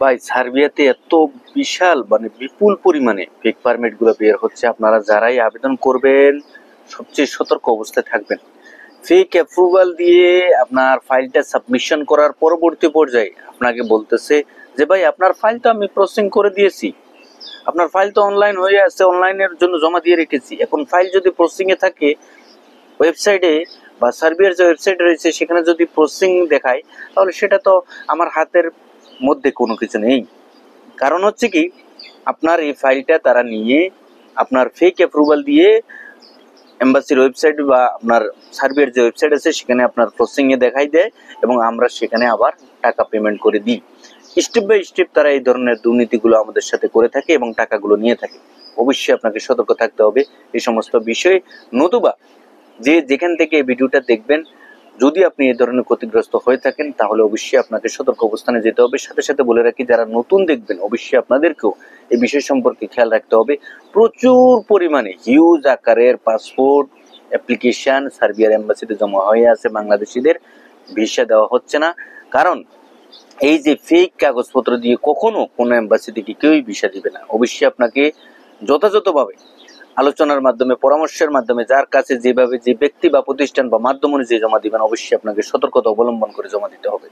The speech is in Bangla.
ভাই সার্বিয়াতে এত বিশাল বিপুল পরিমাণে ফেক পারমিট গুলো বের হচ্ছে, আপনারা যারাই আবেদন করবেন সবচেয়ে সতর্ক অবস্থায় থাকবেন। ফেক অ্যাপ্রুভাল দিয়ে আপনার ফাইলটা সাবমিশন করার পরবর্তী পর্যায়ে আপনাকে বলতেছে যে ভাই আপনার ফাইল তো আমি প্রসেসিং করে দিয়েছি, আপনার ফাইল তো অনলাইন হয়ে আছে, অনলাইনের জন্য জমা দিয়ে রেখেছি। এখন ফাইল যদি প্রসেসিং এ থাকে ওয়েবসাইটে বা সার্বিয়ার যে ওয়েবসাইট রয়েছে সেখানে যদি প্রসেসিং দেখায়, তাহলে সেটা তো আমার হাতের মধ্যে কোনো কিছু নেই। কারণ হচ্ছে কি, আপনার এই ফাইলটা তারা নিয়ে আপনার ফেক অ্যাপ্রুভাল দিয়ে এম্বাসির ওয়েবসাইট বা আপনার সার্বিয়ার যে ওয়েবসাইট আছে সেখানে আপনার প্রসেসিং এ দেখাই দেয় এবং আমরা সেখানে আবার টাকা পেমেন্ট করে দিই। স্টেপ বাই স্টেপ তারা এই ধরনের দুর্নীতিগুলো আমাদের সাথে করে থাকে এবং টাকাগুলো নিয়ে থাকে। অবশ্যই আপনাকে সতর্ক থাকতে হবে এই সমস্ত বিষয়ে। নতুবা যেখান থেকে এই ভিডিওটা দেখবেন, যদি আপনি এই ধরনের ক্ষতিগ্রস্ত হয়ে থাকেন তাহলে অবশ্যই আপনাকে সতর্ক অবস্থানে যেতে হবে। সাথে সাথে বলে রাখি, যারা নতুন দেখবেন অবশ্যই আপনাদেরকেও এই বিষয় সম্পর্কে খেয়াল রাখতে হবে। প্রচুর পরিমাণে হিউজ আকারের পাসপোর্ট অ্যাপ্লিকেশন সার্বিয়ার এম্বাসিতে জমা হয়ে আছে, বাংলাদেশিদের ভিসা দেওয়া হচ্ছে না। কারণ এই যে ফেক কাগজপত্র দিয়ে কখনো কোনো এম্বাসি থেকে কেউই ভিসা দিবে না। অবশ্যই আপনাকে যথাযথভাবে আলোচনার মাধ্যমে, পরামর্শের মাধ্যমে, যার কাছে যেভাবে যে ব্যক্তি বা প্রতিষ্ঠান বা মাধ্যম অনুযায়ী জমা দিবেন, অবশ্যই আপনাকে সতর্কতা অবলম্বন করে জমা দিতে হবে।